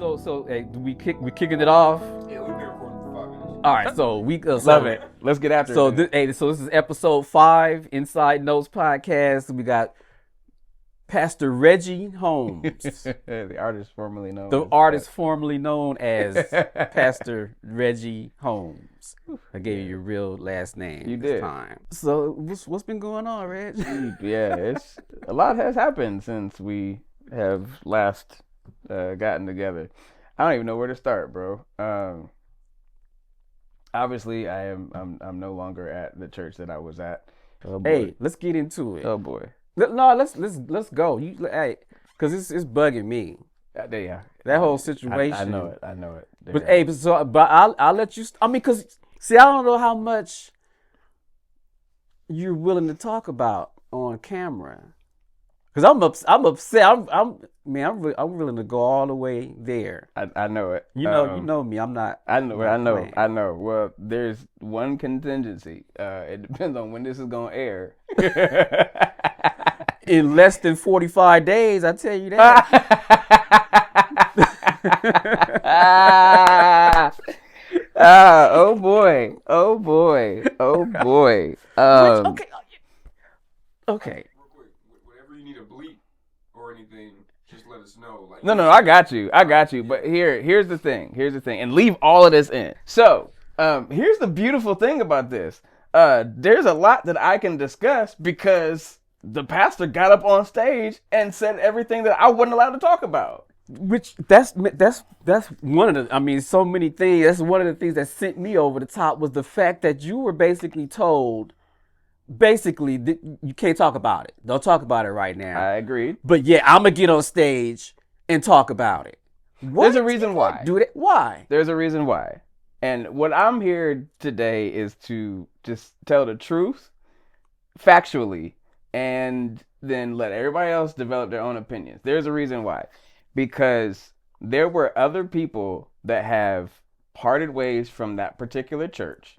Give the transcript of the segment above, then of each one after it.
So hey, we kicking it off. Yeah, we've been recording for 5 minutes. All right, so we Love it. Let's get after So it. so this is episode 5 Inside Notes podcast. We got Pastor Reggie Holmes, The artist formerly known. the artist formerly known as Pastor Reggie Holmes. I gave you your real last name. You this did. time. So what's been going on, Reg? Yeah, it's a lot has happened since we have last gotten together. I don't even know where to start, bro. Obviously, I'm no longer at the church that I was at. Oh, boy. Hey, let's get into it. Oh boy. No, let's go. Hey, because it's bugging me. Yeah. That whole situation. I know it. But hey, but I'll let you. I mean, because see, I don't know how much you're willing to talk about on camera. Because I'm upset. I'm willing to go all the way there. I know it. You know me. I'm not. I know. Well, there's one contingency. It depends on when this is gonna air. In less than 45 days, I tell you that. Oh boy. Okay. Real quick, whatever you need to bleep or anything, just let us know. Like, No, I got you. But here's the thing, and leave all of this in. So, here's the beautiful thing about this. There's a lot that I can discuss because the pastor got up on stage and said everything that I wasn't allowed to talk about. Which that's one of the. I mean, so many things. That's one of the things that sent me over the top was the fact that you were basically told, you can't talk about it. Don't talk about it right now. I agreed. But yeah, I'm gonna get on stage and talk about it. What? There's a reason why. Do that? Why? There's a reason why. And what I'm here today is to just tell the truth, factually, and then let everybody else develop their own opinions. There's a reason why. Because there were other people that have parted ways from that particular church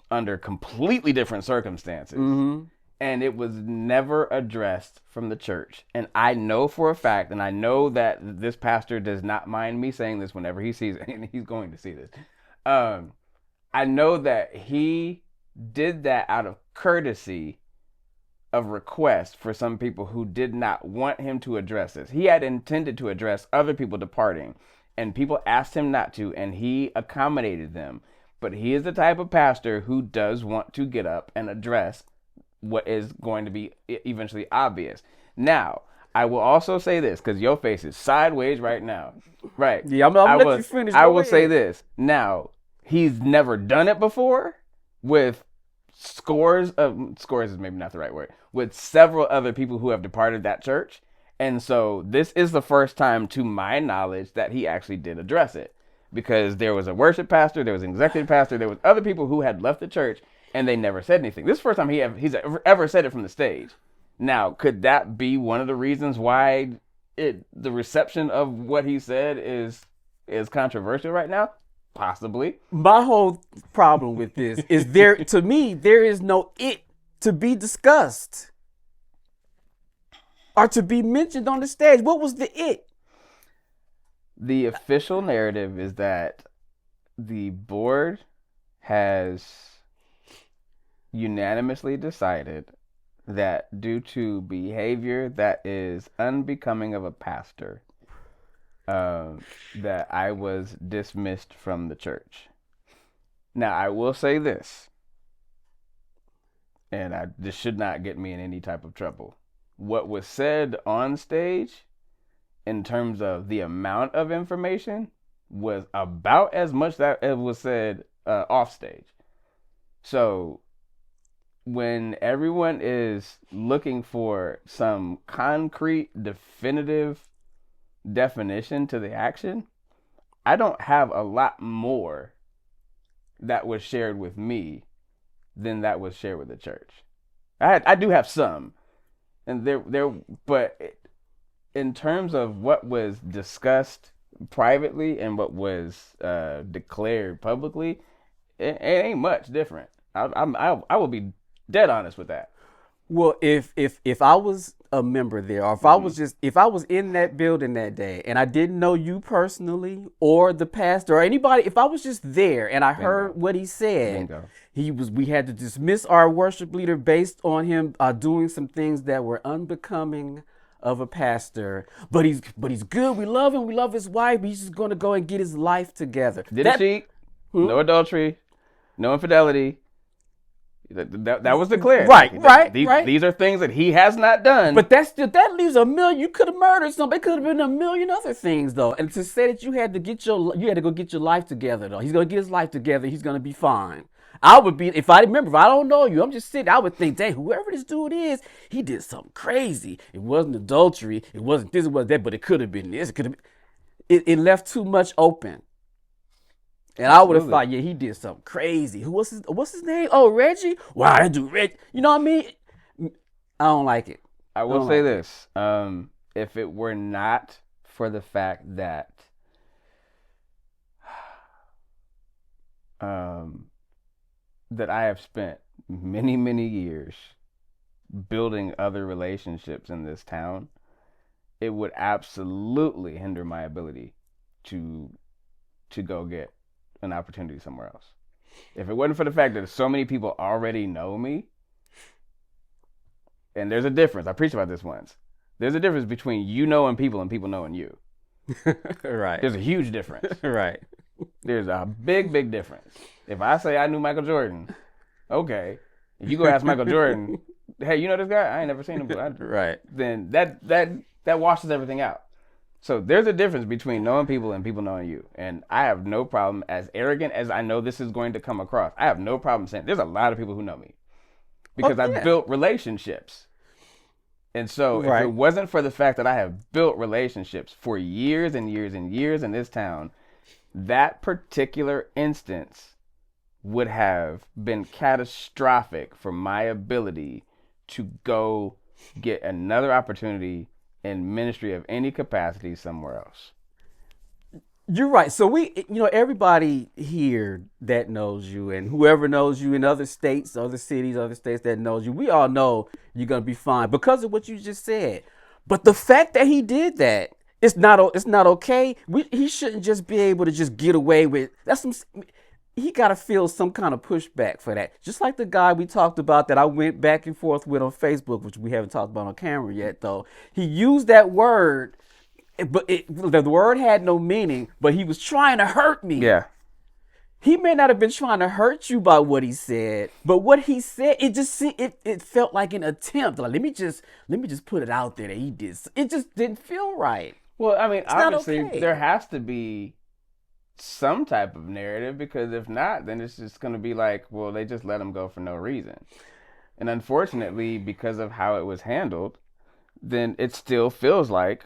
under completely different circumstances. And it was never addressed from the church. And I know for a fact, and I know that this pastor does not mind me saying this whenever he sees it, and he's going to see this. I know that he did that out of courtesy of request for some people who did not want him to address this. He had intended to address other people departing, and people asked him not to, and he accommodated them. But he is the type of pastor who does want to get up and address what is going to be eventually obvious. Now, I will also say this, because your face is sideways right now. Right. Yeah, I'm gonna let you finish. I will say this. Now, he's never done it before with scores is maybe not the right word, with several other people who have departed that church. And so this is the first time, to my knowledge, that he actually did address it. Because there was a worship pastor, there was an executive pastor, there was other people who had left the church, and they never said anything. This is the first time he's ever said it from the stage. Now, could that be one of the reasons why the reception of what he said is controversial right now? Possibly. My whole problem with this is to me, there is no it to be discussed or to be mentioned on the stage. What was the it? The official narrative is that the board has unanimously decided that due to behavior that is unbecoming of a pastor, that I was dismissed from the church. Now, I will say this, and this should not get me in any type of trouble. What was said on stage, in terms of the amount of information, was about as much that it was said off stage. So, when everyone is looking for some concrete, definitive definition to the action, I don't have a lot more that was shared with me than that was shared with the church. I do have some, and but in terms of what was discussed privately and what was declared publicly, it ain't much different. I will be dead honest with that. Well, if I was a member there, or if I was in that building that day, and I didn't know you personally or the pastor or anybody, if I was just there and I heard what he said, Bingo. we had to dismiss our worship leader based on him doing some things that were unbecoming of a pastor. But he's good. We love him. We love his wife. He's just going to go and get his life together. Didn't cheat. No adultery. No infidelity. That was declared. Right. These are things that he has not done. But that leaves a million. You could have murdered somebody. It could have been a million other things, though. And to say that you had to go get your life together, though. He's gonna get his life together. He's gonna be fine. I would be if I don't know you. I'm just sitting. I would think, dang, whoever this dude is, he did something crazy. It wasn't adultery. It wasn't this. It wasn't that. But it could have been this. It could have. It left too much open. And I would have thought, yeah, he did something crazy. What's his name? Oh, Reggie? Wow, that dude, Reggie. You know what I mean? I don't like it. I will say this. If it were not for the fact that that I have spent many, many years building other relationships in this town, it would absolutely hinder my ability to go get an opportunity somewhere else. If it wasn't for the fact that so many people already know me, and there's a difference. I preached about this once. There's a difference between you knowing people and people knowing you. Right. There's a huge difference. Right. There's a big, big difference. If I say I knew Michael Jordan, okay. If you go ask Michael Jordan, hey, you know this guy? I ain't never seen him. Right. Then that washes everything out. So there's a difference between knowing people and people knowing you. And I have no problem, as arrogant as I know this is going to come across, I have no problem saying there's a lot of people who know me. Because I've built relationships. And so if it wasn't for the fact that I have built relationships for years and years and years in this town, that particular instance would have been catastrophic for my ability to go get another opportunity in ministry of any capacity somewhere else. You're right. So everybody here that knows you and whoever knows you in other states, other cities, other states that knows you, we all know you're going to be fine because of what you just said. But the fact that he did that, it's not okay. He shouldn't just be able to just get away with he got to feel some kind of pushback for that. Just like the guy we talked about that I went back and forth with on Facebook, which we haven't talked about on camera yet, though. He used that word, but the word had no meaning, but he was trying to hurt me. Yeah. He may not have been trying to hurt you by what he said, but what he said, it felt like an attempt. Like, let me just put it out there that he did. It just didn't feel right. Well, I mean, obviously, okay. There has to be some type of narrative, because if not, then it's just going to be like, well, they just let him go for no reason. And unfortunately, because of how it was handled, then it still feels like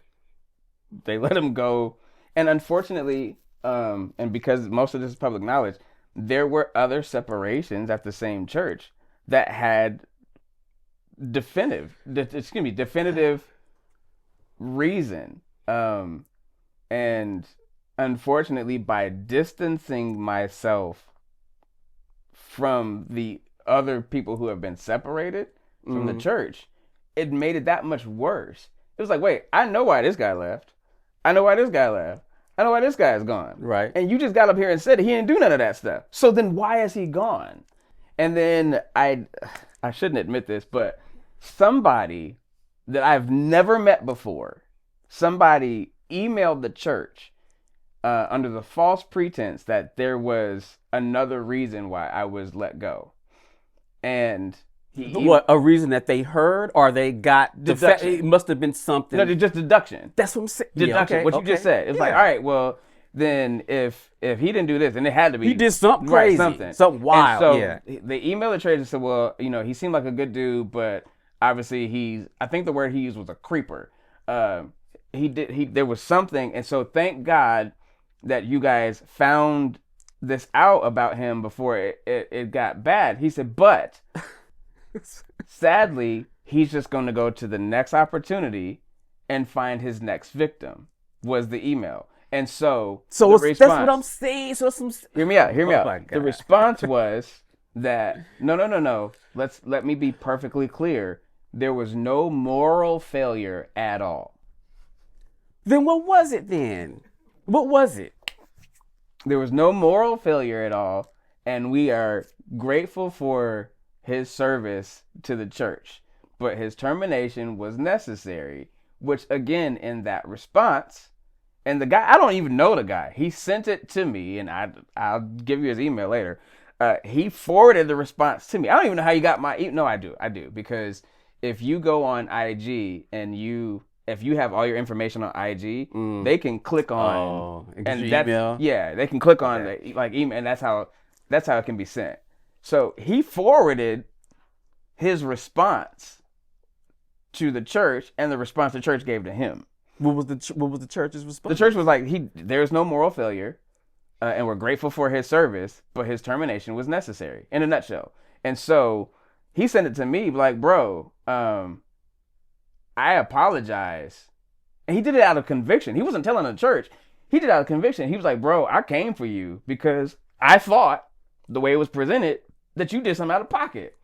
they let him go. And unfortunately, and because most of this is public knowledge, there were other separations at the same church that had definitive reason. And unfortunately, by distancing myself from the other people who have been separated from the church, it made it that much worse. It was like, wait, I know why this guy left. I know why this guy left. I know why this guy is gone. Right. And you just got up here and said he didn't do none of that stuff. So then why is he gone? And then I shouldn't admit this, but somebody that I've never met before, somebody emailed the church under the false pretense that there was another reason why I was let go. And a reason that they heard or they got deduction. It must have been something. No, just deduction. That's what I'm saying. Deduction. Yeah, what you just said. It's like, all right, well, then if he didn't do this, and it had to be, he did something crazy, something wild. And so they emailed the church and said, well, he seemed like a good dude, but obviously I think the word he used was a creeper. There was something, and so thank God that you guys found this out about him before it got bad. He said, but sadly, he's just going to go to the next opportunity and find his next victim, was the email. And so that's what I'm saying. Hear me out. The response was that, no. Let me be perfectly clear. there was no moral failure at all. Then what was it then? What was it? There was no moral failure at all, and we are grateful for his service to the church. But his termination was necessary, which again, in that response, and the guy, I don't even know the guy. He sent it to me, and I'll give you his email later. He forwarded the response to me. I don't even know how you got my email. No, I do, because if you go on IG and if you have all your information on IG, they can click on and that's email. Yeah, they can click on like email, and that's how it can be sent. So he forwarded his response to the church, and the response the church gave to him. What was the church's response? The church was like, there's no moral failure, and we're grateful for his service, but his termination was necessary, in a nutshell. And so he sent it to me like, bro, I apologize. And he did it out of conviction. He wasn't telling the church. He did it out of conviction. He was like, bro, I came for you because I thought the way it was presented that you did something out of pocket.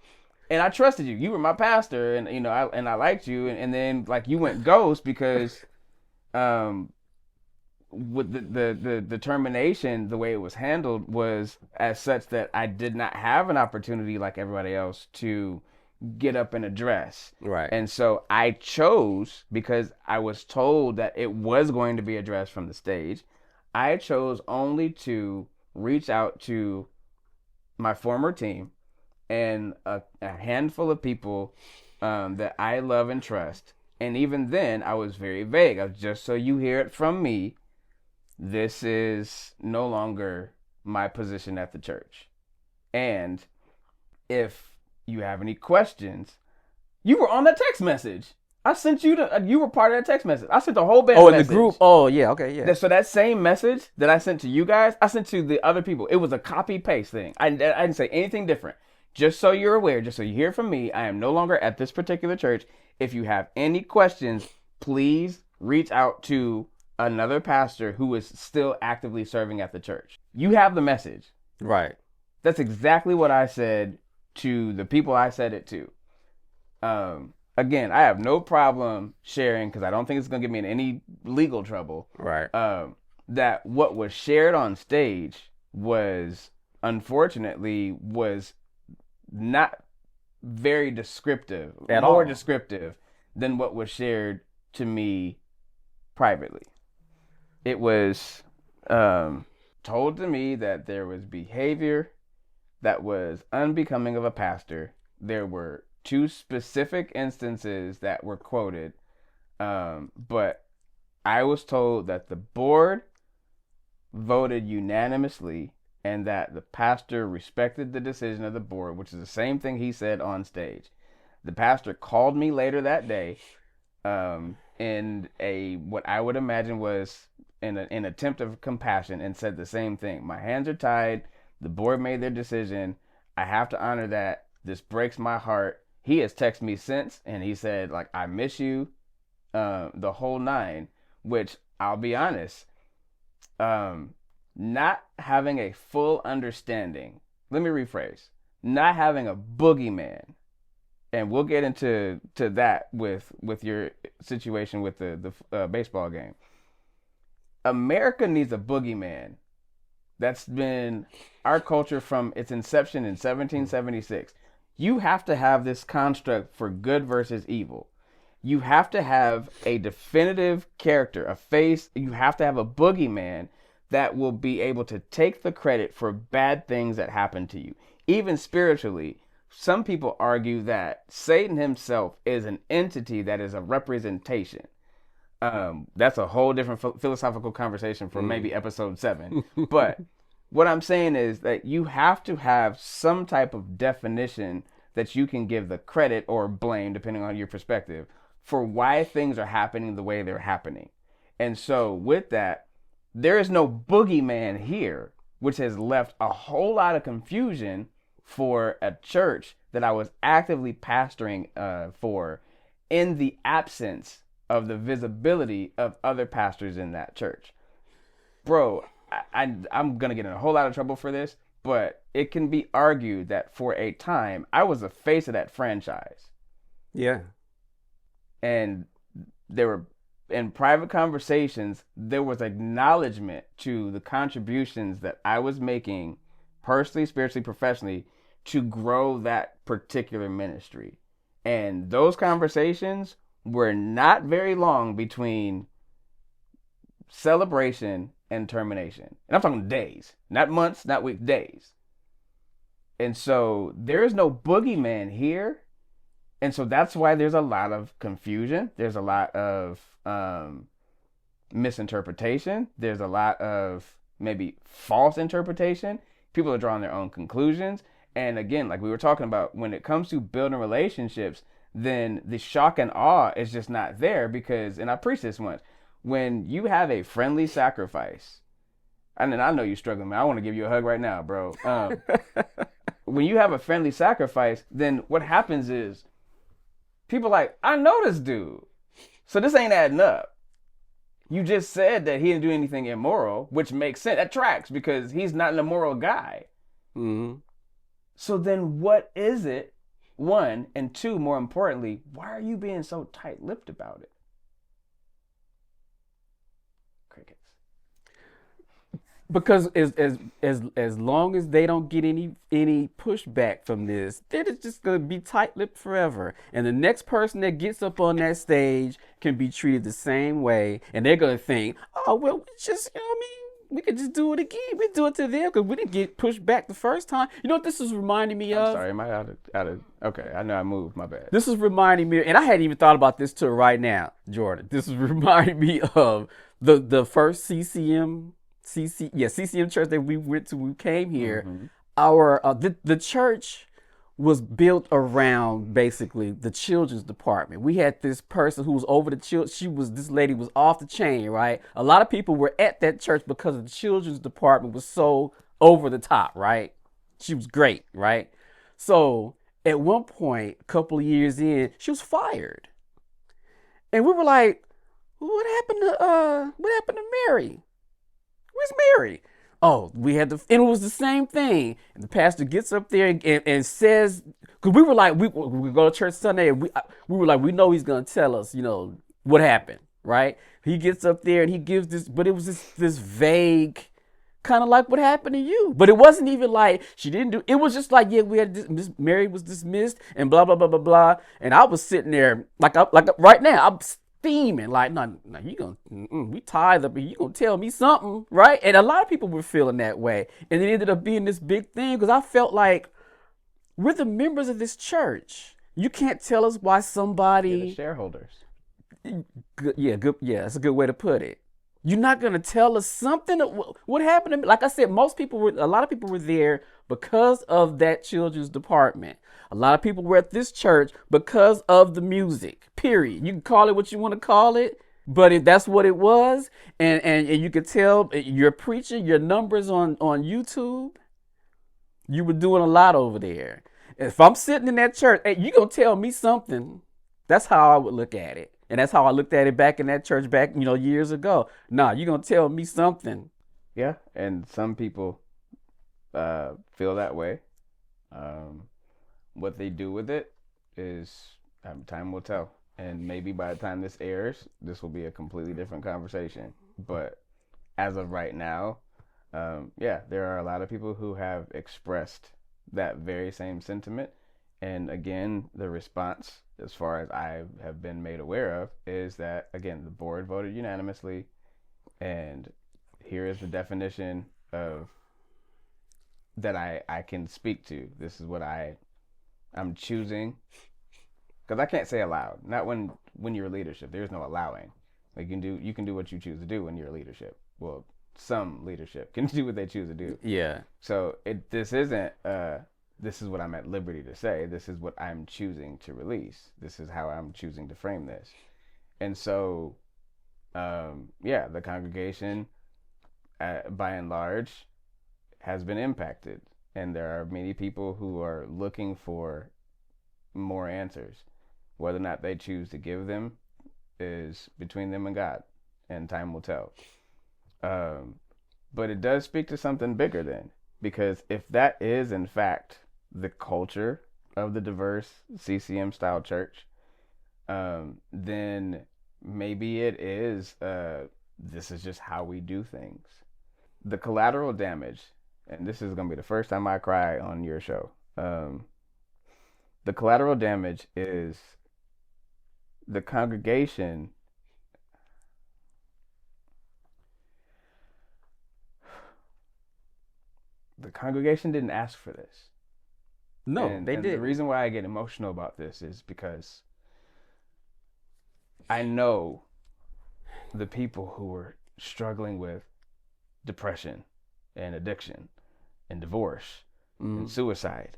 And I trusted you. You were my pastor, and I liked you. And then like you went ghost because with the termination, the way it was handled was as such that I did not have an opportunity like everybody else to get up and address. Right. And so I chose, because I was told that it was going to be addressed from the stage, I chose only to reach out to my former team and a handful of people that I love and trust. And even then, I was very vague. I was just so you hear it from me, this is no longer my position at the church. And if you have any questions, you were on that text message. I sent you you were part of that text message. I sent the whole band message. In the group? Oh, yeah, okay, yeah. So that same message that I sent to you guys, I sent to the other people. It was a copy-paste thing. I didn't say anything different. Just so you're aware, just so you hear from me, I am no longer at this particular church. If you have any questions, please reach out to another pastor who is still actively serving at the church. You have the message. Right. That's exactly what I said to the people I said it to. Again, I have no problem sharing, because I don't think it's going to get me in any legal trouble. Right. That what was shared on stage was, unfortunately, was not very descriptive. More descriptive than what was shared to me privately. It was told to me that there was behavior that was unbecoming of a pastor. There were 2 specific instances that were quoted, but I was told that the board voted unanimously and that the pastor respected the decision of the board, which is the same thing he said on stage. The pastor called me later that day in what I would imagine was an attempt of compassion, and said the same thing. My hands are tied. The board made their decision. I have to honor that. This breaks my heart. He has texted me since, and he said, like, I miss you, the whole 9, which I'll be honest, not having a full understanding. Let me rephrase. Not having a boogeyman, and we'll get into that with your situation with the baseball game. America needs a boogeyman. That's been our culture from its inception in 1776. You have to have this construct for good versus evil. You have to have a definitive character, a face. You have to have a boogeyman that will be able to take the credit for bad things that happen to you. Even spiritually, some people argue that Satan himself is an entity that is a representation. That's a whole different philosophical conversation for maybe episode 7. But what I'm saying is that you have to have some type of definition that you can give the credit or blame, depending on your perspective, for why things are happening the way they're happening. And so with that, there is no boogeyman here, which has left a whole lot of confusion for a church that I was actively pastoring for, in the absence of the visibility of other pastors in that church. Bro, I'm going to get in a whole lot of trouble for this, but it can be argued that for a time, I was the face of that franchise. Yeah. And there were, in private conversations, there was acknowledgement to the contributions that I was making personally, spiritually, professionally to grow that particular ministry. And those conversations were not very long between celebration and termination. And I'm talking days, not months, not weeks, days. And so there is no boogeyman here. And so that's why there's a lot of confusion. There's a lot of misinterpretation. There's a lot of maybe false interpretation. People are drawing their own conclusions. And again, like we were talking about, when it comes to building relationships, then the shock and awe is just not there because, and I preached this once, when you have a friendly sacrifice, and I know you're struggling, man. I want to give you a hug right now, bro. When you have a friendly sacrifice, then what happens is people like, I know this dude, so this ain't adding up. You just said that he didn't do anything immoral, which makes sense. That tracks because he's not an immoral guy. Mm-hmm. So then what is it? One, and two, more importantly, why are you being so tight-lipped about it? Crickets. Because as long as they don't get any pushback from this, they're just gonna be tight-lipped forever. And the next person that gets up on that stage can be treated the same way, and they're gonna think, oh well, we just, you know what I mean, we could just do it again. We do it to them because we didn't get pushed back the first time. You know what this is reminding me of? I'm sorry, am I out of? Okay, I know I moved. My bad. This is reminding me, and I hadn't even thought about this till right now, Jordan. This is reminding me of the first CCM church that we went to. We came here. Mm-hmm. Our the church was built around basically the children's department. We had this person who was over the children. This lady was off the chain, right? A lot of people were at that church because of the children's department was so over the top, right? She was great, right? So at one point, a couple of years in, she was fired, and we were like, "What happened to Mary? Where's Mary?" Oh, we had and it was the same thing. And the pastor gets up there and says, because we were like, we go to church Sunday, and we were like, we know he's gonna tell us, you know, what happened, right? He gets up there and he gives this, but it was this vague, kind of like what happened to you. But it wasn't even like she didn't do. It was just like, yeah, we had this, Mary was dismissed and blah blah blah blah blah. And I was sitting there like right now, I'm steaming like, no, you gonna we tied up, you gonna tell me something, right? And a lot of people were feeling that way, and it ended up being this big thing because I felt like we're the members of this church. You can't tell us why somebody. You're the shareholders. Good, that's a good way to put it. You're not gonna tell us something. What happened to me? Like I said, a lot of people were there because of that children's department. A lot of people were at this church because of the music. Period. You can call it what you want to call it, but that's what it was. And you could tell your preaching, your numbers on YouTube. You were doing a lot over there. If I'm sitting in that church, hey, you gonna tell me something. That's how I would look at it. And that's how I looked at it back in that church back, years ago. Nah, you're going to tell me something. Yeah, and some people feel that way. What they do with it is time will tell. And maybe by the time this airs, this will be a completely different conversation. But as of right now, there are a lot of people who have expressed that very same sentiment. And again, the response, as far as I have been made aware of, is that, again, the board voted unanimously. And here is the definition of that I can speak to. This is what I'm choosing. Because I can't say aloud. Not when you're leadership. There's no allowing. Like you can do what you choose to do when you're leadership. Well, some leadership can do what they choose to do. Yeah. So this isn't this is what I'm at liberty to say. This is what I'm choosing to release. This is how I'm choosing to frame this. And so, the congregation, by and large, has been impacted. And there are many people who are looking for more answers. Whether or not they choose to give them is between them and God. And time will tell. But it does speak to something bigger then. Because if that is, in fact, the culture of the diverse CCM style church, then maybe it is this is just how we do things. The collateral damage, and this is gonna be the first time I cry on your show. The collateral damage is the congregation. The congregation didn't ask for this. No, they and did. The reason why I get emotional about this is because I know the people who were struggling with depression and addiction and divorce and suicide.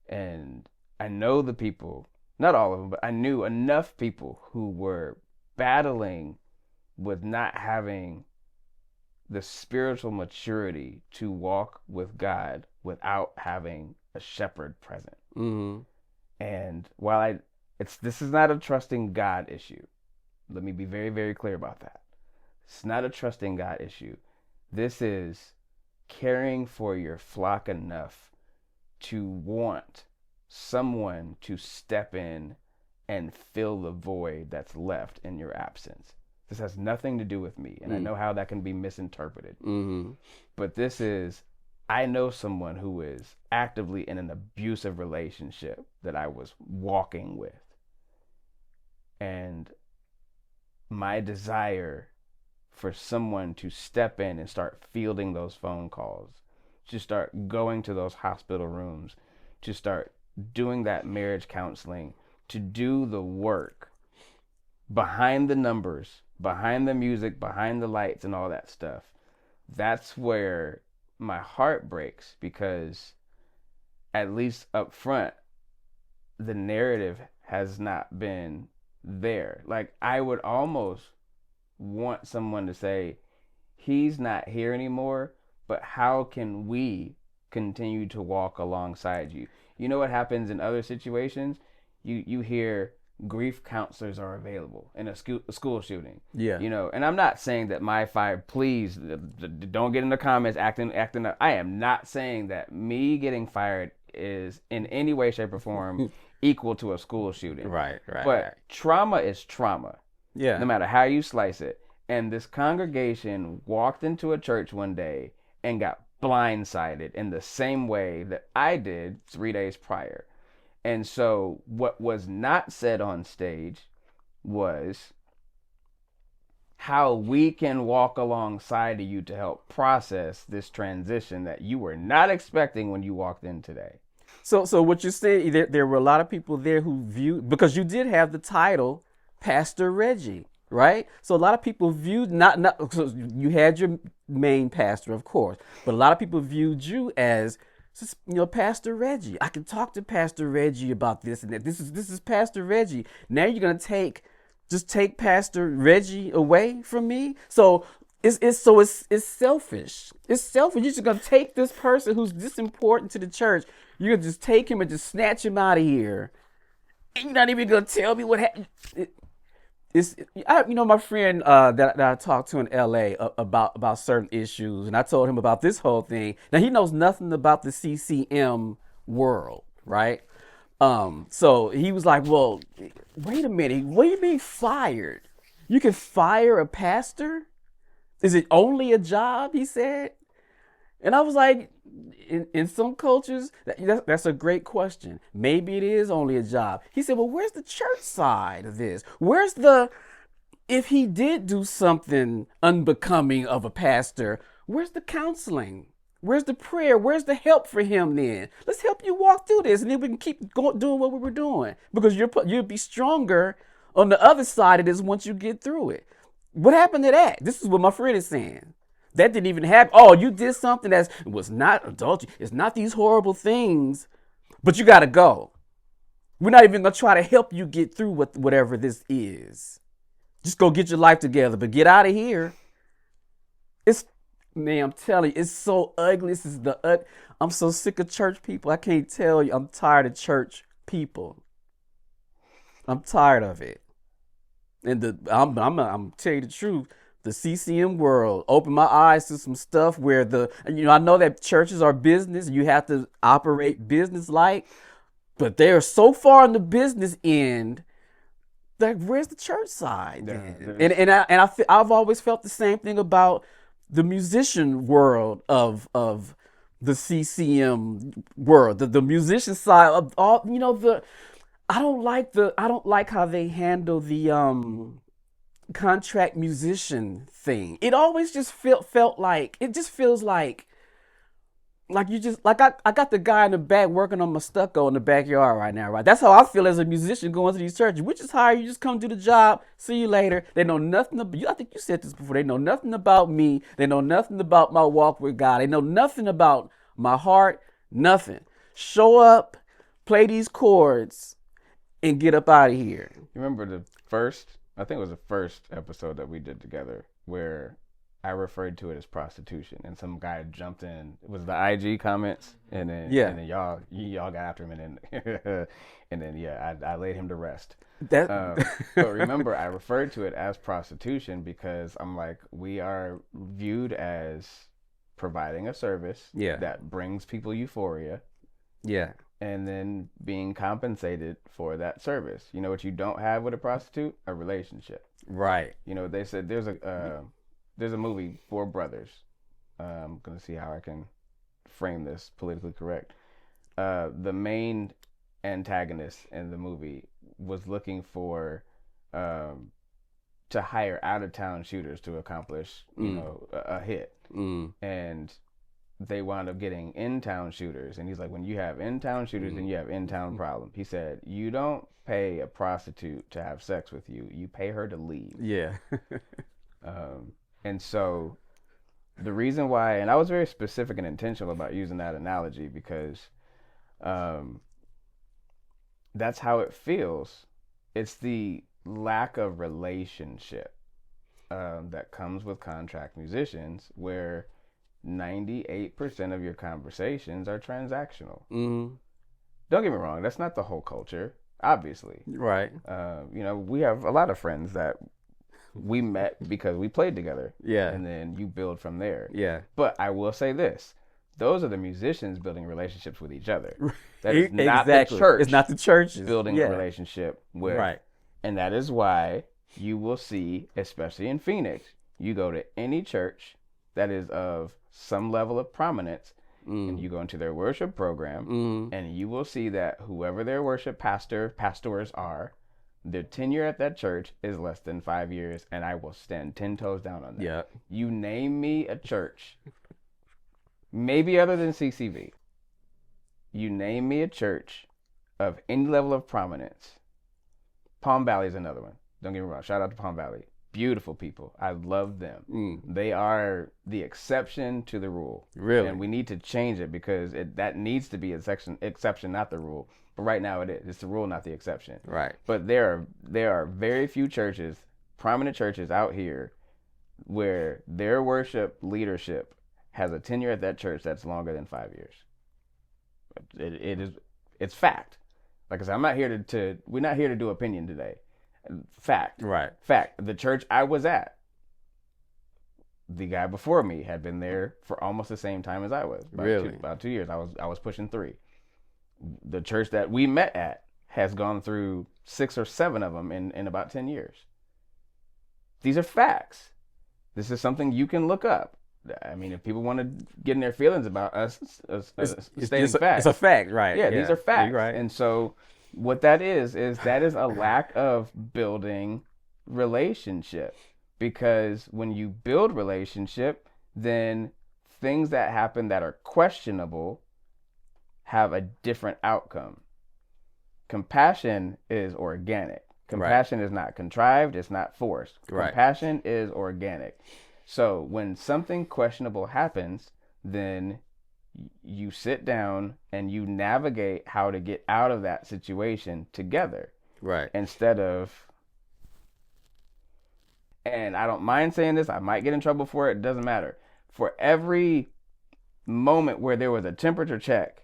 And I know the people, not all of them, but I knew enough people who were battling with not having the spiritual maturity to walk with God without having a shepherd present. And while this is not a trusting God issue. Let me be very, very clear about that. It's not a trusting God issue. This is caring for your flock enough to want someone to step in and fill the void that's left in your absence. This has nothing to do with me, and I know how that can be misinterpreted. But this is, I know someone who is actively in an abusive relationship that I was walking with. And my desire for someone to step in and start fielding those phone calls, to start going to those hospital rooms, to start doing that marriage counseling, to do the work behind the numbers, behind the music, behind the lights and all that stuff. That's where my heart breaks, because at least up front, the narrative has not been there. Like, I would almost want someone to say, he's not here anymore, but how can we continue to walk alongside you? You know what happens in other situations? You hear grief counselors are available in a school shooting. Yeah. You know, and I'm not saying that my fire, please don't get in the comments acting up. I am not saying that me getting fired is in any way, shape, or form equal to a school shooting. Right. But trauma is trauma. Yeah. No matter how you slice it. And this congregation walked into a church one day and got blindsided in the same way that I did 3 days prior. And so what was not said on stage was how we can walk alongside of you to help process this transition that you were not expecting when you walked in today. So what you're saying, there were a lot of people there who viewed, because you did have the title Pastor Reggie, right? So a lot of people viewed, not so you had your main pastor, of course, but a lot of people viewed you as, Pastor Reggie. I can talk to Pastor Reggie about this and that. This is Pastor Reggie. Now you're gonna take Pastor Reggie away from me. So it's selfish. It's selfish. You're just gonna take this person who's this important to the church. You're gonna just take him and just snatch him out of here, and you're not even gonna tell me what happened. My friend that I talked to in LA about certain issues, and I told him about this whole thing. Now he knows nothing about the CCM world, right? So he was like, "Well, wait a minute. What do you mean fired? You can fire a pastor? Is it only a job?" He said, and I was like, "In some cultures, that's a great question. Maybe it is only a job." He said, "Well, where's the church side of this? Where's if he did do something unbecoming of a pastor, where's the counseling? Where's the prayer? Where's the help for him then? Let's help you walk through this, and then we can keep doing what we were doing, because you'll be stronger on the other side of this once you get through it." What happened to that? This is what my friend is saying. That didn't even happen. Oh, you did something that was not adultery. It's not these horrible things, but you got to go. We're not even going to try to help you get through whatever this is. Just go get your life together, but get out of here. Man, I'm telling you, it's so ugly. I'm so sick of church people. I can't tell you. I'm tired of church people. I'm tired of it. And I'm tell you the truth. The CCM world opened my eyes to some stuff where I know that churches are business. You have to operate business like, but they're so far on the business end like, where's the church side Yeah, then? there's- I've always felt the same thing about the musician world of the CCM world, the musician side of all. I don't like how they handle the contract musician thing. It always just felt like it just feels like you just like I got the guy in the back working on my stucco in the backyard right now, right? That's how I feel as a musician going to these churches. We just hire you, just come do the job, see you later. They know nothing about you. I think you said this before. They know nothing about me. They know nothing about my walk with God. They know nothing about my heart, nothing. Show up, play these chords, and get up out of here. You remember I think it was the first episode that we did together where I referred to it as prostitution, and some guy jumped in. It was the IG comments, and then y'all got after him, and then I laid him to rest. That But remember, I referred to it as prostitution because I'm like, we are viewed as providing a service that brings people euphoria, and then being compensated for that service. You know what you don't have with a prostitute? A relationship. right. You know, they said there's a movie, Four Brothers. I'm going to see how I can frame this politically correct. The main antagonist in the movie was looking for to hire out-of-town shooters to accomplish, a hit. And they wound up getting in-town shooters. And he's like, when you have in-town shooters, then you have in-town problem. He said, you don't pay a prostitute to have sex with you. You pay her to leave. Yeah. And so the reason why, and I was very specific and intentional about using that analogy because that's how it feels. It's the lack of relationship that comes with contract musicians where 98% of your conversations are transactional. Mm-hmm. Don't get me wrong, that's not the whole culture, obviously. Right. We have a lot of friends that we met because we played together. Yeah. And then you build from there. Yeah. But I will say this. Those are the musicians building relationships with each other. That is not exactly. the church. It's not the churches building a relationship with. Right. And that is why you will see, especially in Phoenix, you go to any church that is of some level of prominence, and you go into their worship program, and you will see that whoever their worship pastors are, their tenure at that church is less than 5 years, and I will stand 10 toes down on that. Yeah. You name me a church, maybe other than CCV, you name me a church of any level of prominence. Palm Valley is another one. Don't get me wrong. Shout out to Palm Valley. Beautiful people. I love them. They are the exception to the rule. Really? And we need to change it because that needs to be exception, not the rule. But right now it is. It's the rule, not the exception. Right. But there are very few churches, prominent churches out here, where their worship leadership has a tenure at that church that's longer than 5 years. It's fact. Like I said, we're not here to do opinion today. Fact. Right. Fact. The church I was at, the guy before me had been there for almost the same time as I was. About 2 years. I was pushing 3. The church that we met at has gone through 6 or 7 of them in about 10 years. These are facts. This is something you can look up. I mean, if people want to get in their feelings about us stating facts. It's a fact, right? Yeah, these are facts. Right. And so what that is a lack of building relationship. Because when you build relationship, then things that happen that are questionable have a different outcome. Compassion is organic. Compassion is not contrived. It's not forced. Right. Compassion is organic. So when something questionable happens, then you sit down and you navigate how to get out of that situation together. Right. Instead of, and I don't mind saying this, I might get in trouble for it, it doesn't matter. For every moment where there was a temperature check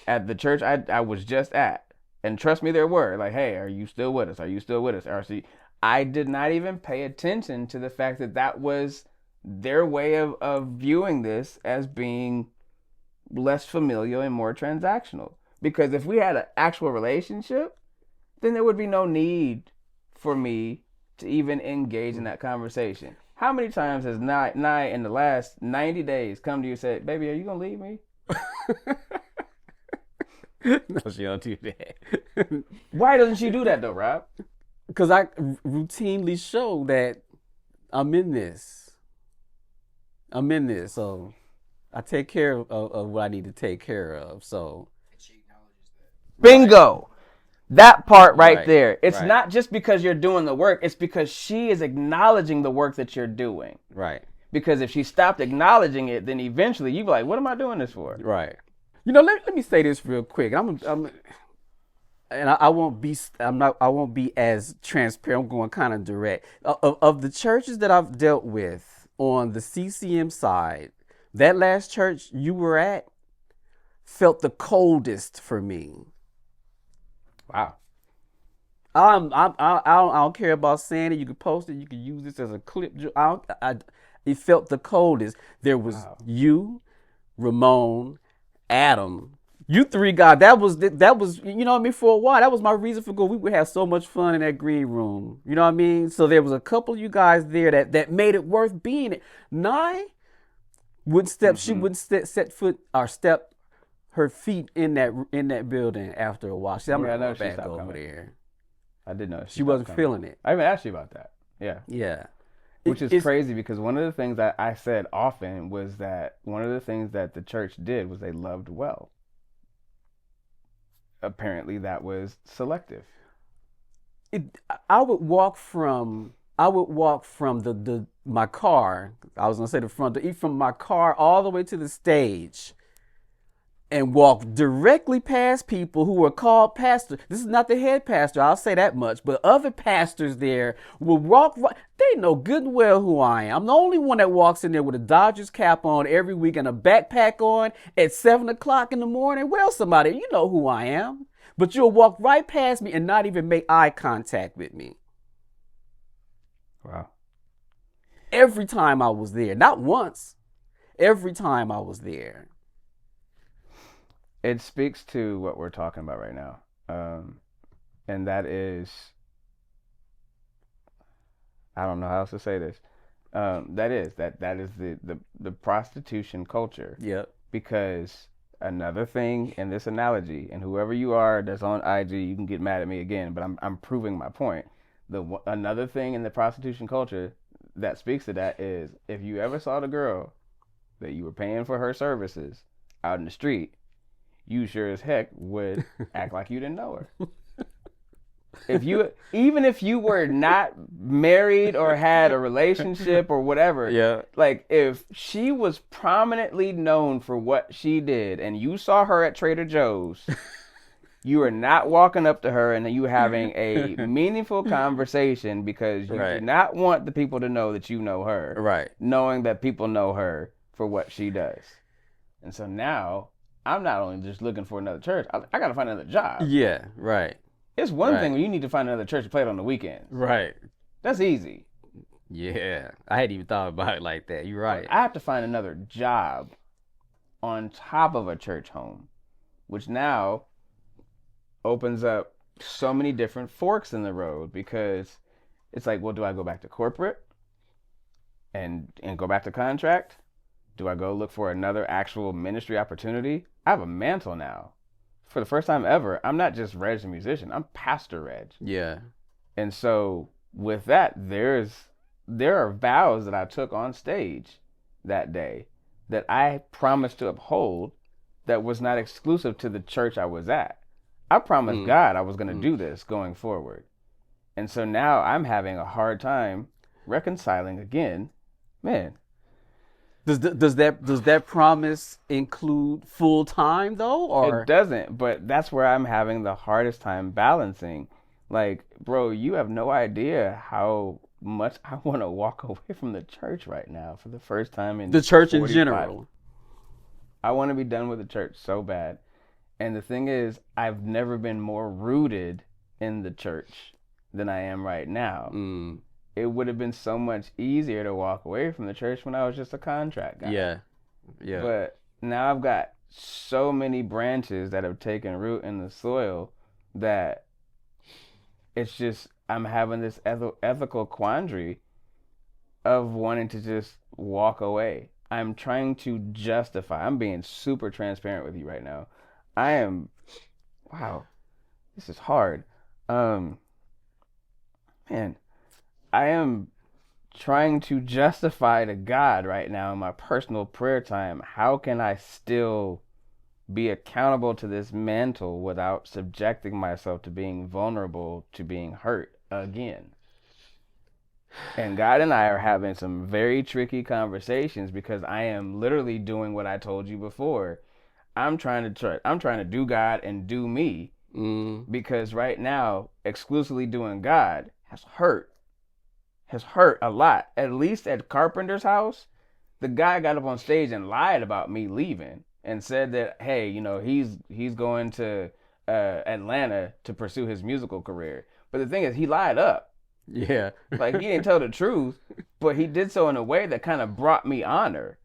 at the church I was just at, and trust me, there were, like, hey, are you still with us? Are you still with us, RC? I did not even pay attention to the fact that was their way of viewing this as being less familial and more transactional. Because if we had an actual relationship, then there would be no need for me to even engage in that conversation. How many times has Nye in the last 90 days come to you and said, baby, are you going to leave me? No, she don't do that. Why doesn't she do that though, Rob? Because I routinely show that I'm in this. So I take care of what I need to take care of. So She acknowledges that. Bingo. That part right there. It's right. not just because you're doing the work. It's because she is acknowledging the work that you're doing. Right. Because if she stopped acknowledging it, then eventually you'd be like, what am I doing this for? Right. You know, let me say this real quick. I won't be as transparent. I'm going kind of direct. Of the churches that I've dealt with on the CCM side, that last church you were at felt the coldest for me. Wow. I don't care about saying it. You can post it. You can use this as a clip. It felt the coldest. There was you, Ramon, Adam. You three guys. That was you know what I mean. For a while, that was my reason for going. We would have so much fun in that green room. You know what I mean. So there was a couple of you guys there that made it worth being it. Nye wouldn't step. She wouldn't set foot or step her feet in that building after a while. I'm know back she stopped over coming. there. I did know She wasn't feeling it. I even asked you about that. Yeah. Yeah. Which is crazy because one of the things that I said often was that one of the things that the church did was they loved well. Apparently that was selective. I would walk from my car. I was gonna say the front door, from my car all the way to the stage, and walk directly past people who were called pastor. This is not the head pastor, I'll say that much, but other pastors there will walk. They know good and well who I am. I'm the only one that walks in there with a Dodgers cap on every week and a backpack on at 7:00 in the morning. Well, somebody, you know who I am. But you'll walk right past me and not even make eye contact with me. Wow. Every time I was there. Not once. Every time I was there. It speaks to what we're talking about right now. And that is, I don't know how else to say this. That is the prostitution culture. Yep. Because another thing in this analogy, and whoever you are that's on IG, you can get mad at me again, but I'm proving my point. Another thing in the prostitution culture that speaks to that is if you ever saw the girl that you were paying for her services out in the street, you sure as heck would act like you didn't know her. Even if you were not married or had a relationship or whatever, Yeah. like if she was prominently known for what she did and you saw her at Trader Joe's, you are not walking up to her and you having a meaningful conversation because you do not want the people to know that you know her. Right. Knowing that people know her for what she does. And so now I'm not only just looking for another church, I got to find another job. Yeah, right. It's one thing when you need to find another church to play it on the weekends. Right. That's easy. Yeah. I hadn't even thought about it like that. You're right. I have to find another job on top of a church home, which now opens up so many different forks in the road because it's like, well, do I go back to corporate and go back to contract? Do I go look for another actual ministry opportunity? I have a mantle now. For the first time ever, I'm not just Reg the musician. I'm Pastor Reg. Yeah. And so with that, there are vows that I took on stage that day that I promised to uphold that was not exclusive to the church I was at. I promised God I was going to do this going forward. And so now I'm having a hard time reconciling again. Man. Does that promise include full time though, or it doesn't? But that's where I'm having the hardest time balancing. Like, bro, you have no idea how much I want to walk away from the church right now for the first time in the church 45. in general. I want to be done with the church so bad. And the thing is, I've never been more rooted in the church than I am right now. It would have been so much easier to walk away from the church when I was just a contract guy. Yeah. But now I've got so many branches that have taken root in the soil that It's just I'm having this ethical quandary of wanting to just walk away. I'm trying to justify. I'm being super transparent with you right now. I am. Wow, this is hard. Um, man, I am trying to justify to God right now in my personal prayer time. How can I still be accountable to this mantle without subjecting myself to being vulnerable to being hurt again? And God and I are having some very tricky conversations because I am literally doing what I told you before. I'm trying to do God and do me because right now exclusively doing God has hurt a lot. At least at Carpenter's house, the guy got up on stage and lied about me leaving and said that, hey, he's going to Atlanta to pursue his musical career. But the thing is, he lied up. Yeah. Like, he didn't tell the truth, but he did so in a way that kind of brought me honor.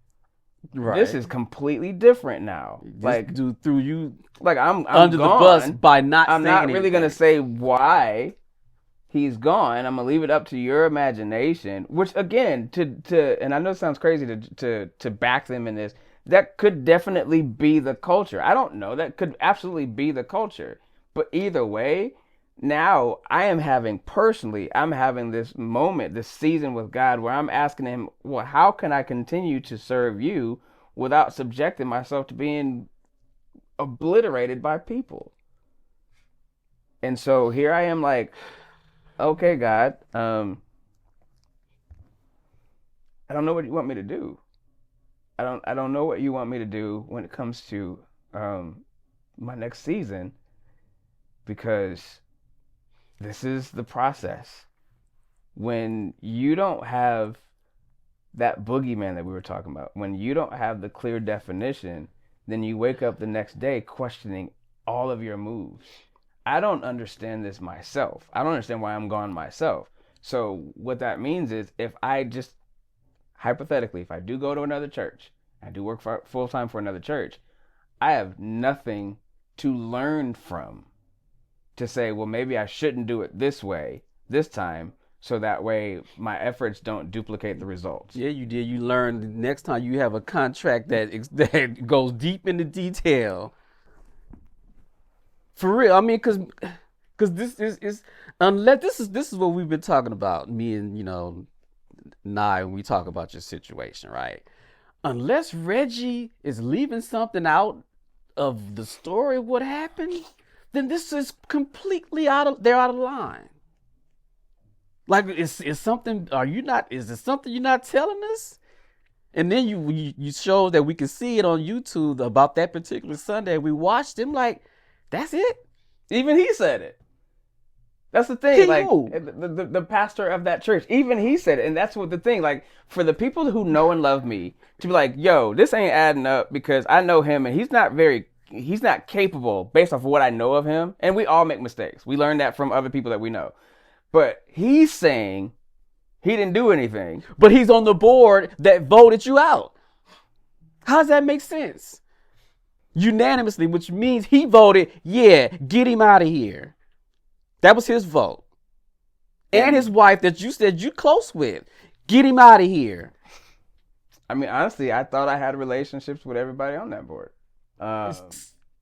Right. This is completely different now. This Like, dude threw you like I'm under gone. the bus by not I'm saying not really anything. gonna say why he's gone. I'm gonna leave it up to your imagination. Which again, and I know it sounds crazy to back them in this. That could definitely be the culture. I don't know. That could absolutely be the culture. But either way, now I'm having this moment, this season with God where I'm asking him, well, how can I continue to serve you without subjecting myself to being obliterated by people? And so here I am like, okay, God, I don't know what you want me to do. I don't know what you want me to do when it comes to my next season, because this is the process. When you don't have that boogeyman that we were talking about, when you don't have the clear definition, then you wake up the next day questioning all of your moves. I don't understand this myself. I don't understand why I'm gone myself. So what that means is, if I just, hypothetically, if I do go to another church, I do work full time for another church, I have nothing to learn from to say, well, maybe I shouldn't do it this way this time, so that way my efforts don't duplicate the results. Yeah, you did. You learned the next time you have a contract that goes deep into detail. For real, I mean, because this is unless this is what we've been talking about, me and Nye, when we talk about your situation, right? Unless Reggie is leaving something out of the story of what happened, then this is completely they're out of line. Like, is something, is there something you're not telling us? And then you show that we can see it on YouTube about that particular Sunday. We watched him, like, that's it. Even he said it. That's the thing. Like, Who? the pastor of that church, even he said it. And that's what the thing, like, for the people who know and love me to be like, yo, this ain't adding up, because I know him and he's not capable based off of what I know of him. And we all make mistakes. We learn that from other people that we know. But he's saying he didn't do anything. But he's on the board that voted you out. How does that make sense? Unanimously, which means he voted, yeah, get him out of here. That was his vote. And his wife that you said you close with, get him out of here. I mean, honestly, I thought I had relationships with everybody on that board.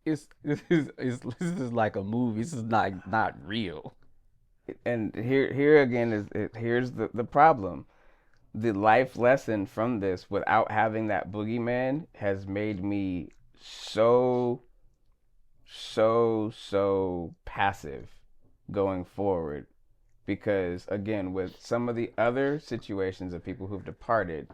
This is like a movie. This is not real. And here again here's the problem. The life lesson from this, without having that boogeyman, has made me so passive going forward. Because again, with some of the other situations of people who've departed,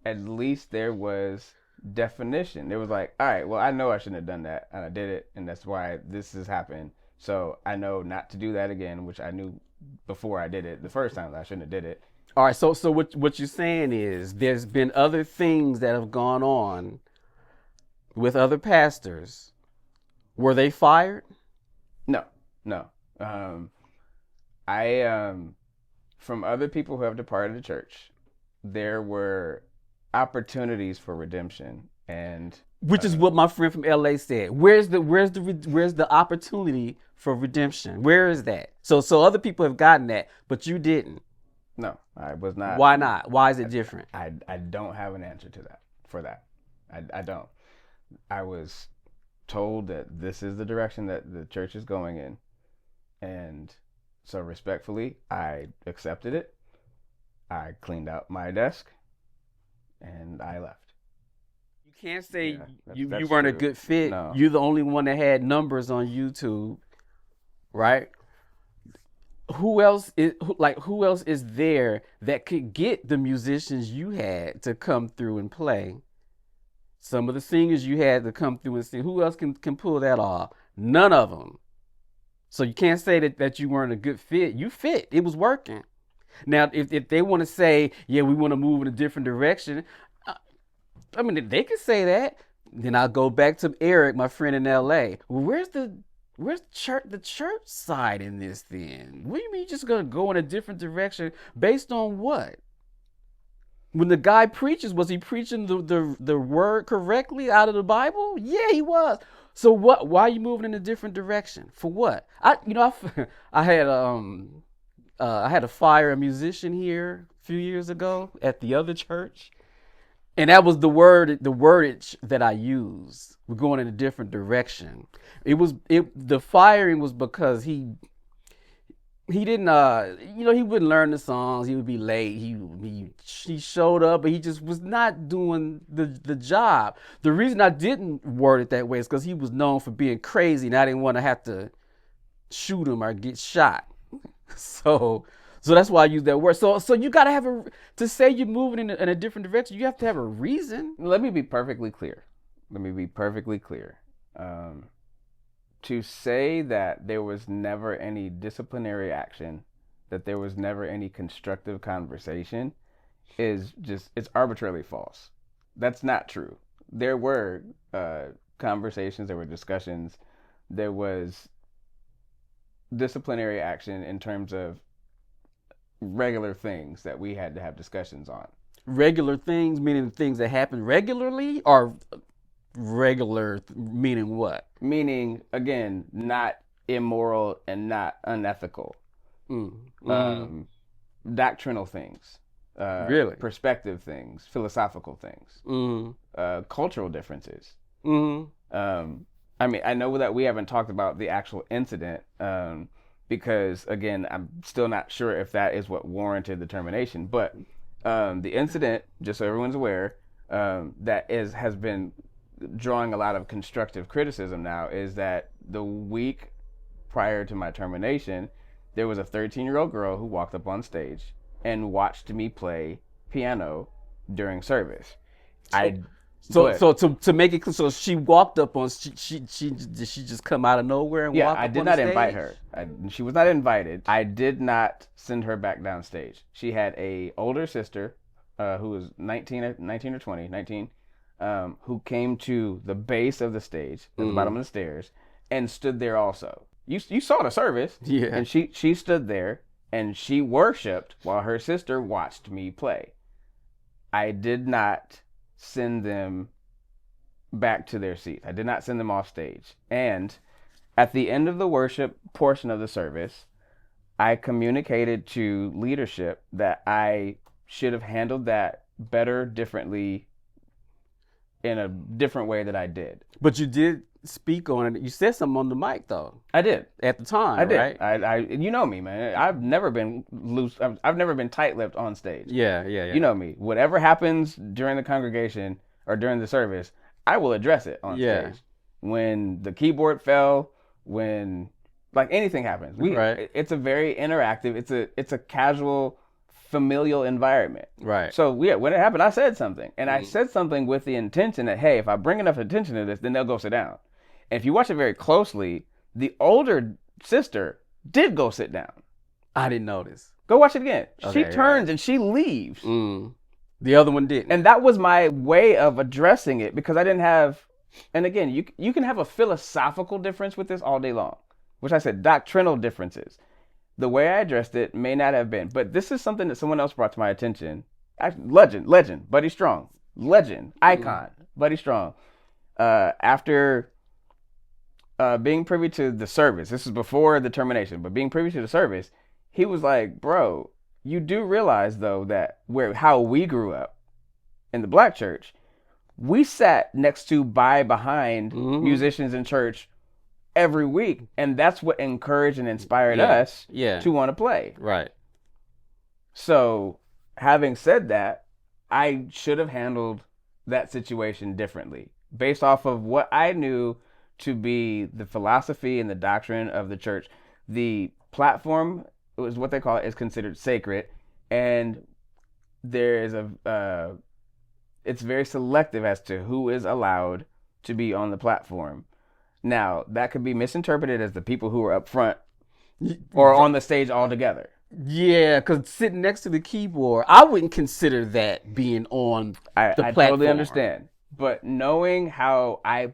at least there was definition. There was like, all right, well, I know I shouldn't have done that, and I did it, and that's why this has happened. So I know not to do that again, which I knew before I did it the first time that I shouldn't have did it. All right, so what you're saying is there's been other things that have gone on with other pastors. Were they fired? No. I from other people who have departed the church, there were opportunities for redemption, And Which is what my friend from LA said. Where's the opportunity for redemption? Where is that? So other people have gotten that, but you didn't. no, I was not. Why not? Why is it different? I don't have an answer to that. For that, I don't. I was told that this is the direction that the church is going in, and so respectfully, I accepted it. I cleaned out my desk, and I left. You can't say Yeah, you that's weren't a true. good fit. No. You're the only one that had numbers on YouTube, right? Who else is there that could get the musicians you had to come through and play? Some of the singers you had to come through and sing. Who else can pull that off? None of them. So you can't say that you weren't a good fit. You fit. It was working. Now, if they want to say, yeah, we want to move in a different direction, I mean, they can say that. Then I'll go back to Eric, my friend in LA. Well, where's the church side in this then? What do you mean you're just gonna go in a different direction based on what? When the guy preaches, was he preaching the word correctly out of the Bible? Yeah, he was. So what? Why are you moving in a different direction? For what? I had to fire a musician here a few years ago at the other church. And that was the wordage that I used. We're going in a different direction. The firing was because he didn't, he wouldn't learn the songs. He would be late. He showed up, but he just was not doing the job. The reason I didn't word it that way is because he was known for being crazy, and I didn't want to have to shoot him or get shot. So that's why I use that word. So you gotta have to say you're moving in a different direction. You have to have a reason. Let me be perfectly clear. To say that there was never any disciplinary action, that there was never any constructive conversation, it's arbitrarily false. That's not true. There were conversations, there were discussions, there was disciplinary action in terms of regular things that we had to have discussions on. Regular things meaning things that happen regularly, or regular meaning what? Meaning, again, not immoral and not unethical. Doctrinal things. Really? Perspective things. Philosophical things. Cultural differences. I mean, I know that we haven't talked about the actual incident because, again, I'm still not sure if that is what warranted the termination. But the incident, just so everyone's aware, has been drawing a lot of constructive criticism now, is that the week prior to my termination, there was a 13-year-old girl who walked up on stage and watched me play piano during service. So to make it clear, so she walked up on, she just come out of nowhere and walk up on I did the not stage? invite her. She was not invited. I did not send her back down stage. She had a older sister who was 19 or 20, who came to the base of the stage, at the bottom of the stairs, and stood there also. You saw the service, yeah. And she stood there and she worshipped while her sister watched me play. I did not send them back to their seats. I did not send them off stage. And at the end of the worship portion of the service, I communicated to leadership that I should have handled that better, differently, in a different way that I did. But you did speak on it. You said something on the mic, though. I did. At the time, I did. right? I you know me, man. I've never been loose. I've never been tight-lipped on stage. Yeah. You know me. Whatever happens during the congregation or during the service, I will address it on stage. When the keyboard fell, when anything happens, it's a very interactive. It's a casual, familial environment. Right. So when it happened, I said something, and I said something with the intention that, hey, if I bring enough attention to this, then they'll go sit down. And if you watch it very closely, the older sister did go sit down. I didn't notice. Go watch it again. Okay, she turns and she leaves. The other one didn't. And that was my way of addressing it, because I didn't have, and again, you can have a philosophical difference with this all day long, which I said doctrinal differences. The way I addressed it may not have been, but this is something that someone else brought to my attention. Legend, Buddy Strong, legend, icon, Buddy Strong, after being privy to the service, this is before the termination, but being privy to the service, he was like, bro, you do realize though that how we grew up in the black church, we sat next to behind musicians in church every week, and that's what encouraged and inspired us to want to play. Right. So, having said that, I should have handled that situation differently based off of what I knew to be the philosophy and the doctrine of the church. The platform is what they call it, is considered sacred, and there is it's very selective as to who is allowed to be on the platform. Now, that could be misinterpreted as the people who are up front or on the stage altogether. Yeah, because sitting next to the keyboard, I wouldn't consider that being on the platform. I totally understand. But knowing how I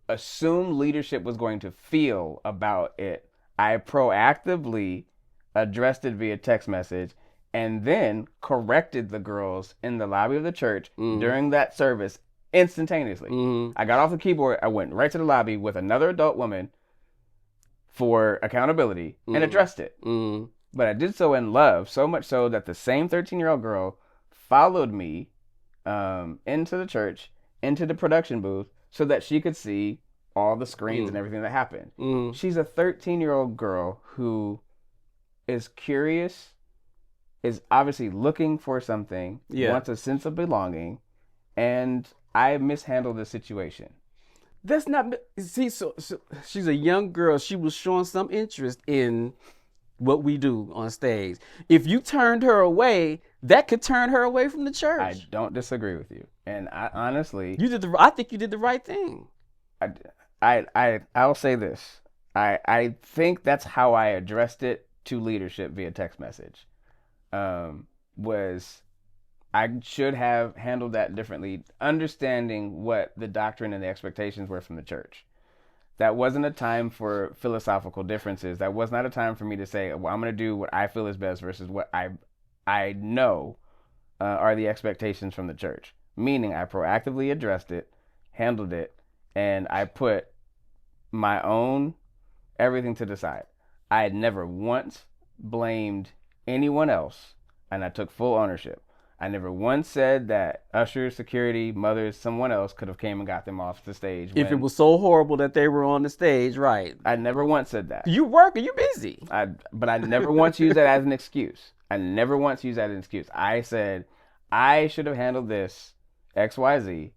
assumed leadership was going to feel about it, I proactively addressed it via text message and then corrected the girls in the lobby of the church during that service instantaneously. I got off the keyboard, I went right to the lobby with another adult woman for accountability and addressed it. But I did so in love, so much so that the same 13-year-old girl followed me into the church, into the production booth, so that she could see all the screens and everything that happened. She's a 13-year-old girl who is curious, is obviously looking for something, wants a sense of belonging, and I mishandled the situation. That's not, see, so she's a young girl. She was showing some interest in what we do on stage. If you turned her away, that could turn her away from the church. I don't disagree with you. And I honestly, I think you did the right thing. I'll say this. I think that's how I addressed it to leadership via text message. Was I should have handled that differently, understanding what the doctrine and the expectations were from the church. That wasn't a time for philosophical differences. That was not a time for me to say, well, I'm going to do what I feel is best versus what I know are the expectations from the church. Meaning I proactively addressed it, handled it, and I put my own everything to the side. I had never once blamed anyone else, and I took full ownership. I never once said that ushers, security, mothers, someone else could have came and got them off the stage. If it was so horrible that they were on the stage, right. I never once said that. You working, you busy. But I never once used that as an excuse. I never once used that as an excuse. I said, I should have handled this XYZ,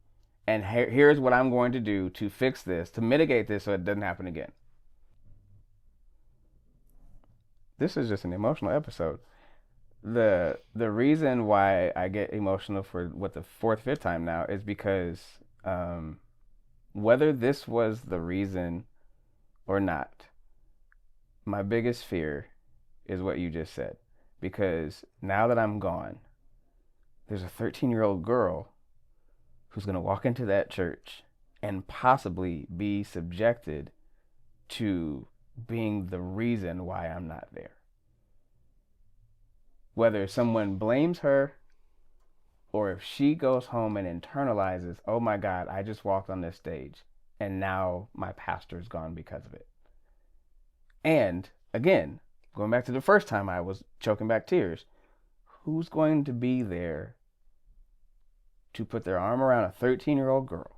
and here's what I'm going to do to fix this, to mitigate this so it doesn't happen again. This is just an emotional episode. The reason why I get emotional for the fourth, fifth time now is because whether this was the reason or not, my biggest fear is what you just said. Because now that I'm gone, there's a 13-year-old girl who's going to walk into that church and possibly be subjected to being the reason why I'm not there. Whether someone blames her or if she goes home and internalizes, oh my God, I just walked on this stage and now my pastor's gone because of it. And again, going back to the first time I was choking back tears, who's going to be there to put their arm around a 13-year-old girl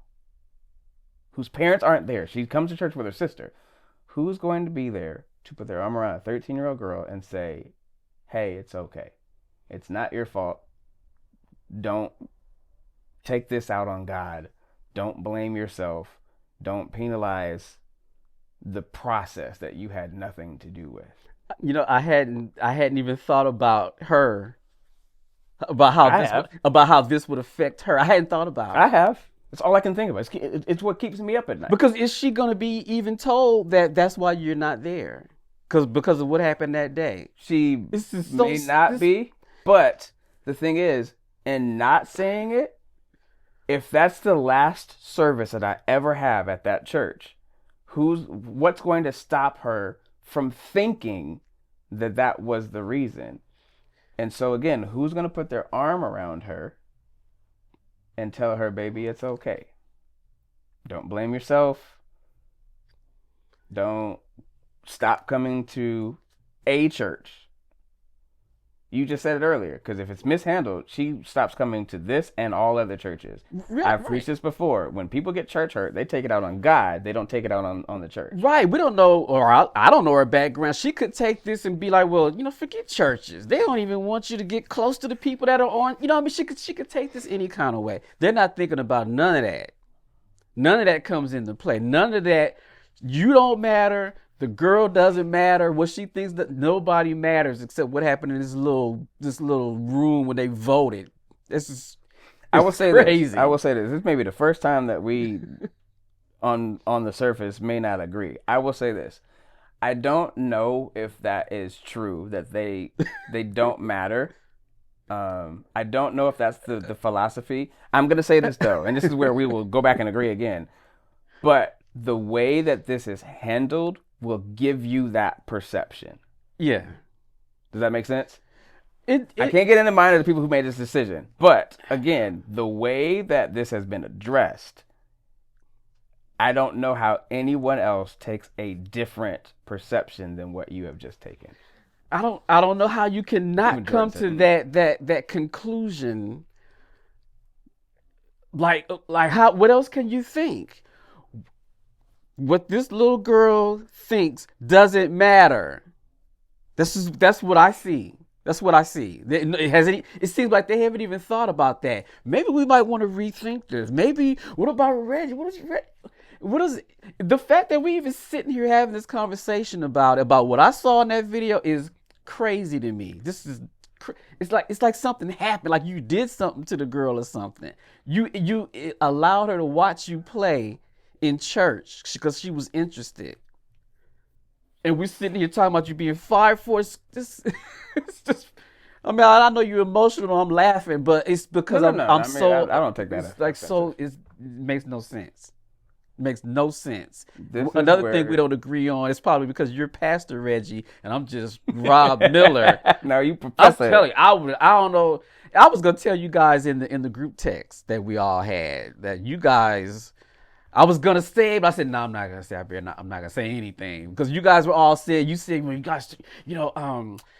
whose parents aren't there? She comes to church with her sister. Who's going to be there to put their arm around a 13-year-old girl and say, hey, it's okay. It's not your fault. Don't take this out on God. Don't blame yourself. Don't penalize the process that you had nothing to do with. You know, I hadn't even thought about her, about how this would affect her. I hadn't thought about it. I have. That's all I can think of. It's what keeps me up at night. Because is she going to be even told that that's why you're not there? Because of what happened that day. She may not be, but the thing is, in not saying it, if that's the last service that I ever have at that church, what's going to stop her from thinking that that was the reason? And so again, who's going to put their arm around her and tell her, baby, it's okay? Don't blame yourself. Don't stop coming to a church. You just said it earlier, because if it's mishandled, she stops coming to this and all other churches. I've preached this before. When people get church hurt, they take it out on God. They don't take it out on the church. Right. We don't know, or I don't know her background. She could take this and be like, well, forget churches. They don't even want you to get close to the people that are on. What I mean? She could take this any kind of way. They're not thinking about none of that. None of that comes into play. None of that. You don't matter. The girl doesn't matter. What she thinks, that nobody matters except what happened in this little room when they voted. I will say crazy. this. I will say this. This may be the first time that we, on the surface, may not agree. I will say this. I don't know if that is true, that they don't matter. I don't know if that's the philosophy. I'm going to say this, though, and this is where we will go back and agree again. But the way that this is handled will give you that perception. Yeah. Does that make sense? I can't get in the mind of the people who made this decision. But, again, the way that this has been addressed, I don't know how anyone else takes a different perception than what you have just taken. I don't know how you cannot come to that conclusion. Like how? What else can you think? What this little girl thinks doesn't matter. That's what I see. That's what I see. It seems like they haven't even thought about that. Maybe we might want to rethink this. Maybe, what about Reggie? What is the fact that we even sitting here having this conversation about what I saw in that video is crazy to me. It's like something happened, like you did something to the girl or something. You allowed her to watch you play in church because she was interested. And we're sitting here talking about you being fired for it. It's just, I mean, I know you're emotional. I'm laughing, but it's because I don't take that. It's like so. It makes no sense. Makes no sense. This Another thing we don't agree on is probably because you're Pastor Reggie and I'm just Rob Miller. No, you professor. I'm telling you, I don't know. I was gonna tell you guys in the group text that we all had that you guys. I was gonna say it, but I said, no, I'm not gonna say up here. I'm not gonna say anything because you guys were all saying, you said, well, you guys,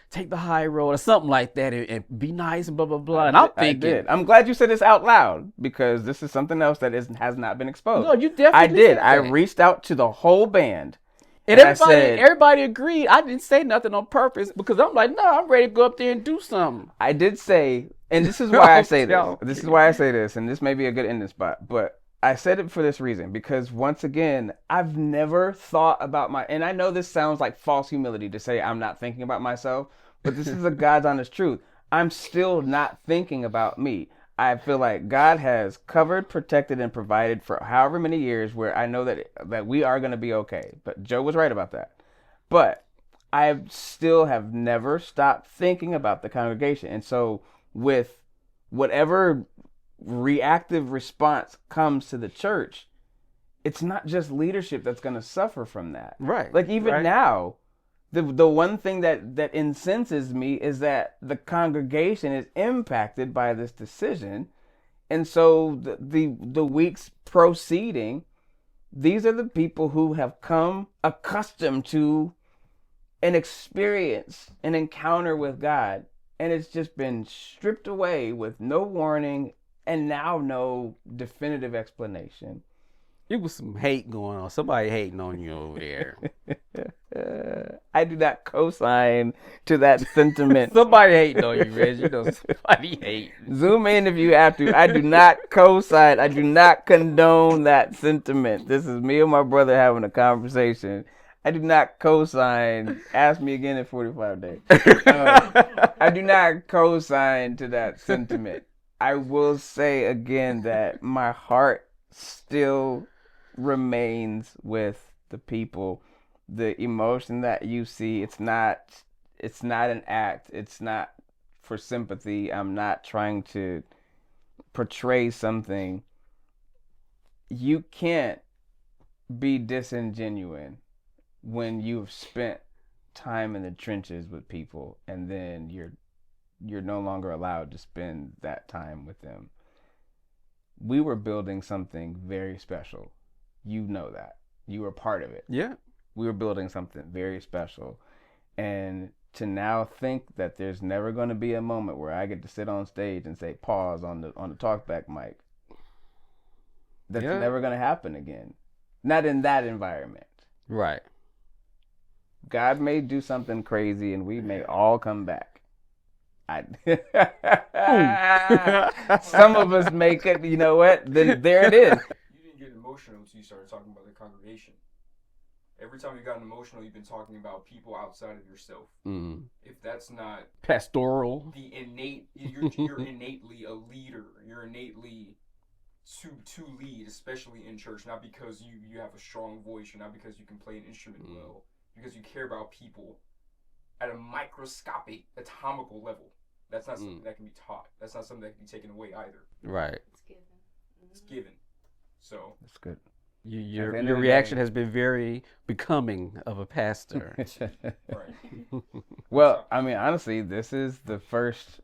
take the high road or something like that and be nice and blah blah blah. And I'm thinking, I'm glad you said this out loud because this is something else that has not been exposed. No, you definitely. I did. I reached out to the whole band, and everybody agreed. I didn't say nothing on purpose because I'm like, no, I'm ready to go up there and do something. I did say, and this is why I say this. This is why I say this, and this may be a good ending spot, but. I said it for this reason, because once again, I've never thought about and I know this sounds like false humility to say I'm not thinking about myself, but this is a God's honest truth. I'm still not thinking about me. I feel like God has covered, protected, and provided for however many years where I know that we are going to be okay. But Joe was right about that. But I still have never stopped thinking about the congregation. And so with whatever reactive response comes to the church, it's not just leadership that's going to suffer from that. Right. Like even now, the one thing that incenses me is that the congregation is impacted by this decision. And so the weeks proceeding, these are the people who have come accustomed to an experience, an encounter with God. And it's just been stripped away with no warning and now no definitive explanation. It was some hate going on. Somebody hating on you over there. I do not co-sign to that sentiment. Somebody hating on you, Reggie. Somebody hating. Zoom in if you have to. I do not co-sign. I do not condone that sentiment. This is me and my brother having a conversation. I do not co-sign. Ask me again in 45 days. I do not co-sign to that sentiment. I will say again that my heart still remains with the people. The emotion that you see, it's not an act. It's not for sympathy. I'm not trying to portray something. You can't be disingenuous when you've spent time in the trenches with people and then you're no longer allowed to spend that time with them. We were building something very special. you know that. You were part of it. Yeah. We were building something very special. And to now think that there's never going to be a moment where I get to sit on stage and say pause on the talkback mic. That's never going to happen again. Not in that environment. Right. God may do something crazy and we may all come back. Some of us make it, you know what? Then there it is. You didn't get emotional until you started talking about the congregation. Every time you got emotional, you've been talking about people outside of yourself. Mm. If that's not Pastoral. the innate, you're innately a leader. You're innately to lead, especially in church. Not because you have a strong voice, or not because you can play an instrument well. Because you care about people at a microscopic, atomical level. That's not something that can be taught. That's not something that can be taken away either. Right. It's given. It's given. So That's good. Your reaction has been very becoming of a pastor. right. Well, I mean, honestly, this is the first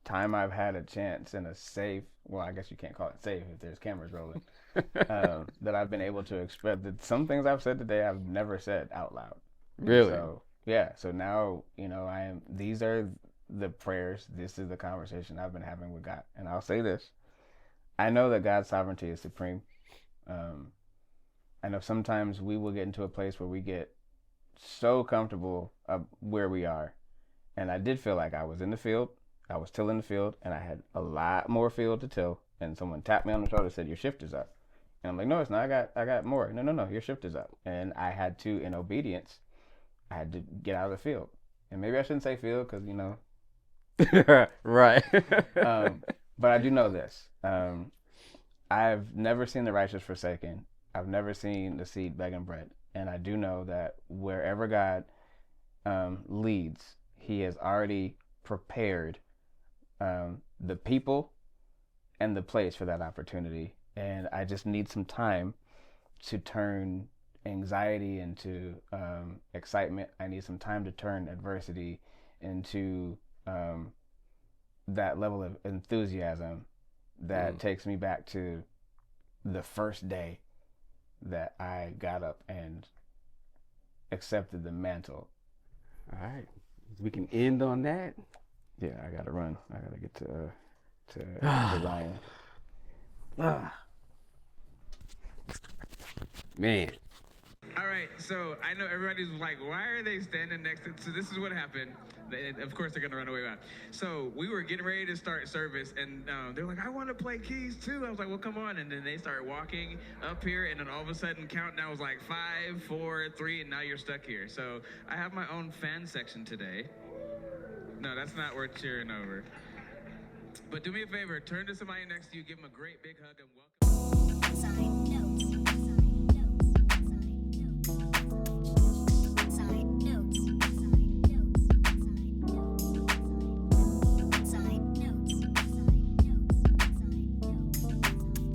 time I've had a chance in a safe, well, I guess you can't call it safe if there's cameras rolling, that I've been able to express that some things I've said today I've never said out loud. Really? So, yeah. So now, these are the prayers. This is the conversation I've been having with God. And I'll say this. I know that God's sovereignty is supreme. I know sometimes we will get into a place where we get so comfortable where we are. And I did feel like I was in the field. I was tilling the field, and I had a lot more field to till. And someone tapped me on the shoulder and said, "Your shift is up." And I'm like, "No, it's not. I got more." No, your shift is up. And I had to, in obedience, I had to get out of the field. And maybe I shouldn't say field because, Right. but I do know this. I've never seen the righteous forsaken. I've never seen the seed begging bread. And I do know that wherever God leads, he has already prepared the people and the place for that opportunity. And I just need some time to turn anxiety into excitement. I need some time to turn adversity into that level of enthusiasm that takes me back to the first day that I got up and accepted the mantle. All right. We can end on that. Yeah, I gotta run. I gotta get to Ryan. Man. All right, so I know everybody's like, why are they standing next to? So this is what happened. Of course, they're gonna run away. So we were getting ready to start service, and they're like, I want to play keys too. I was like, well, come on. And then they started walking up here, and then all of a sudden, countdown was like 5, 4, 3, and now you're stuck here. So I have my own fan section today. No, that's not worth cheering over. But do me a favor, turn to somebody next to you, give them a great big hug, and welcome.